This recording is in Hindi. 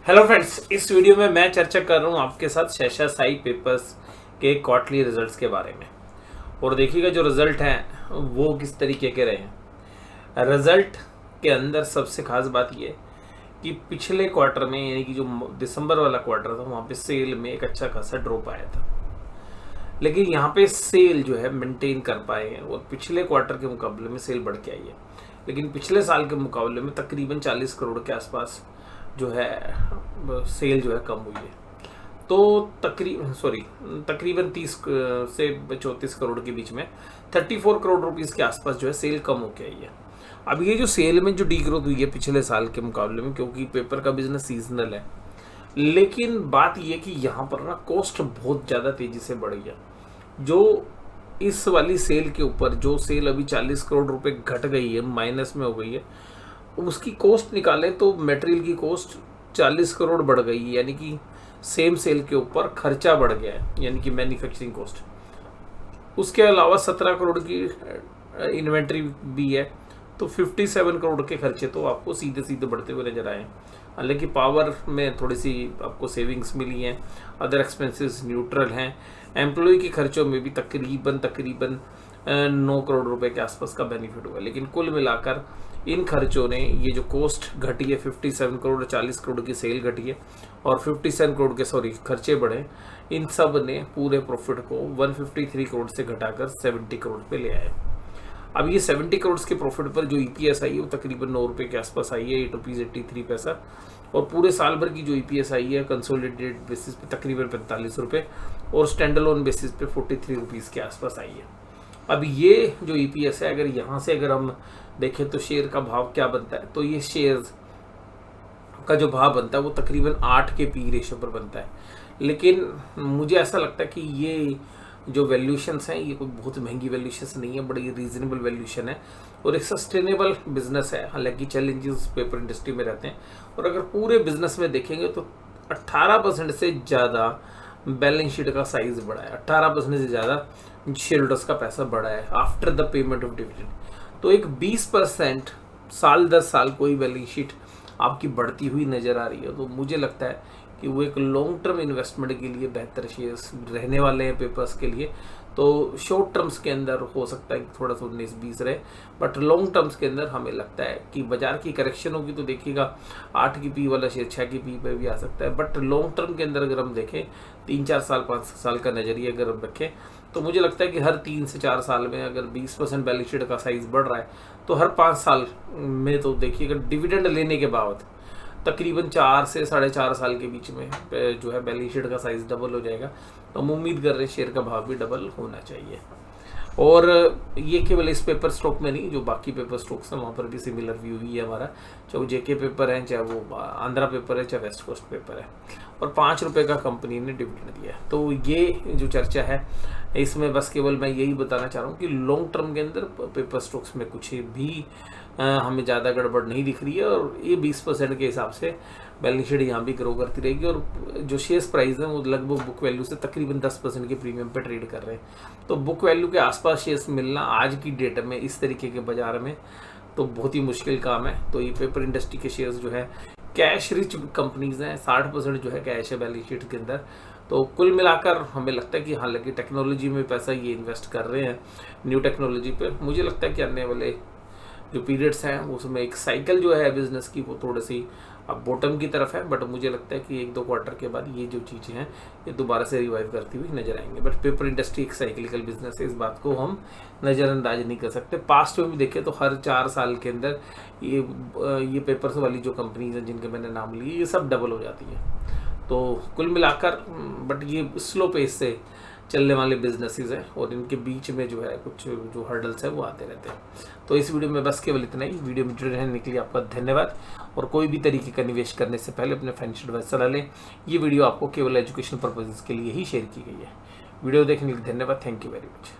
हेलो फ्रेंड्स, इस वीडियो में मैं चर्चा कर रहा हूँ आपके साथ शेषा साई पेपर्स के क्वार्टरली रिजल्ट्स के बारे में। और देखिएगा जो रिजल्ट हैं वो किस तरीके के रहे हैं। रिजल्ट के अंदर सबसे खास बात ये कि पिछले क्वार्टर में यानी कि जो दिसंबर वाला क्वार्टर था वहाँ पे सेल में एक अच्छा खासा ड्रॉप आया था, लेकिन यहाँ पे सेल जो है मेंटेन कर पाए हैं और पिछले क्वार्टर के मुकाबले में सेल बढ़ के आई है। लेकिन पिछले साल के मुकाबले में तकरीबन 40 करोड़ के आसपास जो है सेल जो है कम हुई है। तो तकरीबन 30 से 34 करोड़ के बीच में 34 करोड़ रुपीस के आसपास जो है सेल कम होके आई है। अब ये जो सेल में जो डी ग्रोथ हुई है पिछले साल के मुकाबले में, क्योंकि पेपर का बिजनेस सीजनल है, लेकिन बात ये कि यहाँ पर ना कॉस्ट बहुत ज़्यादा तेज़ी से बढ़ी है। जो इस वाली सेल के ऊपर जो सेल अभी 40 करोड़ रुपए घट गई है, माइनस में हो गई है, उसकी कॉस्ट निकालें तो मटेरियल की कॉस्ट 40 करोड़ बढ़ गई है, यानी कि सेम सेल के ऊपर खर्चा बढ़ गया है, यानी कि मैन्युफैक्चरिंग कॉस्ट। उसके अलावा 17 करोड़ की इन्वेंट्री भी है, तो 57 करोड़ के खर्चे तो आपको सीधे सीधे बढ़ते हुए नजर आए। हालांकि पावर में थोड़ी सी आपको सेविंग्स मिली हैं, अदर एक्सपेंसेस न्यूट्रल हैं, एम्प्लॉय के खर्चों में भी तकरीबन 9 करोड़ रुपए के आसपास का बेनिफिट हुआ। लेकिन कुल मिलाकर इन खर्चों ने, ये जो कॉस्ट घटी है 57 करोड़, 40 करोड़ की सेल घटी है और 57 करोड़ के खर्चे बढ़े, इन सब ने पूरे प्रॉफिट को 153 करोड़ से घटाकर 70 करोड़ पे ले आए। अब ये 70 करोड़ के प्रॉफिट पर जो ईपीएस आई है वो तकरीबन 9 रुपये के आसपास आई है, 8 रुपीज़ 83 पैसा। और पूरे साल भर की जो ईपीएस आई है कंसोलिडेटेड बेसिस पे तकरीबन 45 रुपये और स्टैंडअलोन बेसिस पे 43 रुपीज़ के आसपास आई है। अब ये जो ईपीएस है, अगर हम देखें तो शेयर का भाव क्या बनता है, तो ये शेयर का जो भाव बनता है वो तकरीबन 8 के पी रेशियो पर बनता है। लेकिन मुझे ऐसा लगता है कि ये जो वैल्यूशंस हैं ये कोई बहुत महंगी वैल्यूशंस नहीं है, बड़ी रीजनेबल वैल्यूशन है और एक सस्टेनेबल बिजनेस है। हालांकि चैलेंजेस पेपर इंडस्ट्री में रहते हैं, और अगर पूरे बिजनेस में देखेंगे तो 18% से ज़्यादा बैलेंस शीट का साइज बढ़ा है, 18% से ज़्यादा शेयर होल्डर्स का पैसा बढ़ा है after the payment of dividend. तो एक 20% साल 10 साल कोई बैलेंस शीट आपकी बढ़ती हुई नज़र आ रही है, तो मुझे लगता है कि वो एक लॉन्ग टर्म इन्वेस्टमेंट के लिए बेहतर शेयर्स रहने वाले हैं पेपर्स के लिए। तो शॉर्ट टर्म्स के अंदर हो सकता है कि थोड़ा सा 19-20 रहे, बट लॉन्ग टर्म्स के अंदर हमें लगता है कि बाजार की करेक्शन होगी तो देखिएगा 8 की पी वाला शेयर 6 की पी पे भी आ सकता है। बट लॉन्ग टर्म के अंदर अगर हम देखें 3-4 साल 5 साल का नज़रिया अगर हम रखें तो मुझे लगता है कि हर 3 से 4 साल में अगर 20% बैलेंस शीट का साइज बढ़ रहा है तो हर 5 साल में तो देखिएगा डिविडेंड लेने के बाद तकरीबन 4 से 4.5 साल के बीच में जो है बैलेंस शीट का साइज डबल हो जाएगा। तो हम उम्मीद कर रहे हैं शेयर का भाव भी डबल होना चाहिए। और ये केवल इस पेपर स्टॉक में नहीं, जो बाकी पेपर स्टॉक्स हैं वहाँ पर भी सिमिलर व्यू ही है हमारा, चाहे वो जेके पेपर है, चाहे वो आंध्रा पेपर है, चाहे वेस्ट कोस्ट पेपर है। और 5 रुपये का कंपनी ने डिविडेंड दिया है। तो ये जो चर्चा है इसमें बस केवल मैं यही बताना चाह रहा हूँ कि लॉन्ग टर्म के अंदर पेपर स्टॉक्स में कुछ भी हमें ज़्यादा गड़बड़ नहीं दिख रही है, और ये 20% के हिसाब से बैलेंस शीट यहाँ भी ग्रो करती रहेगी। और जो शेयर्स प्राइस है वो लगभग बुक वैल्यू से तकरीबन 10% के प्रीमियम पे ट्रेड कर रहे हैं। तो बुक वैल्यू के आसपास शेयर्स मिलना आज की डेट में इस तरीके के बाजार में तो बहुत ही मुश्किल काम है। तो ये पेपर इंडस्ट्री के शेयर्स जो है कैश रिच कंपनीज हैं, 60% जो है कैश है बैलेंस शीट के अंदर। तो कुल मिलाकर हमें लगता है कि हालांकि टेक्नोलॉजी में पैसा ये इन्वेस्ट कर रहे हैं, न्यू टेक्नोलॉजी पे, मुझे लगता है कि आने वाले जो पीरियड्स हैं उसमें एक साइकिल जो है बिजनेस की वो थोड़ी सी अब बॉटम की तरफ है। बट मुझे लगता है कि 1-2 क्वार्टर के बाद ये जो चीज़ें हैं ये दोबारा से रिवाइव करती हुई नजर आएंगे। बट पेपर इंडस्ट्री एक साइक्लिकल बिजनेस है, इस बात को हम नज़रअंदाज नहीं कर सकते। पास्ट में भी देखें तो हर 4 साल के अंदर ये पेपर्स वाली जो कंपनीज हैं जिनके मैंने नाम लिए ये सब डबल हो जाती हैं। तो कुल मिलाकर बट ये स्लो पेस से चलने वाले बिजनेसेस हैं और इनके बीच में जो है कुछ जो हर्डल्स है वो आते रहते हैं। तो इस वीडियो में बस केवल इतना ही। वीडियो में जुड़े रहने के लिए आपका धन्यवाद। और कोई भी तरीके का निवेश करने से पहले अपने फाइनेंशियल एडवाइस सलाह लें। ये वीडियो आपको केवल एजुकेशनल पर्पजेज़ के लिए ही शेयर की गई है। वीडियो देखने के लिए धन्यवाद। Thank you very much.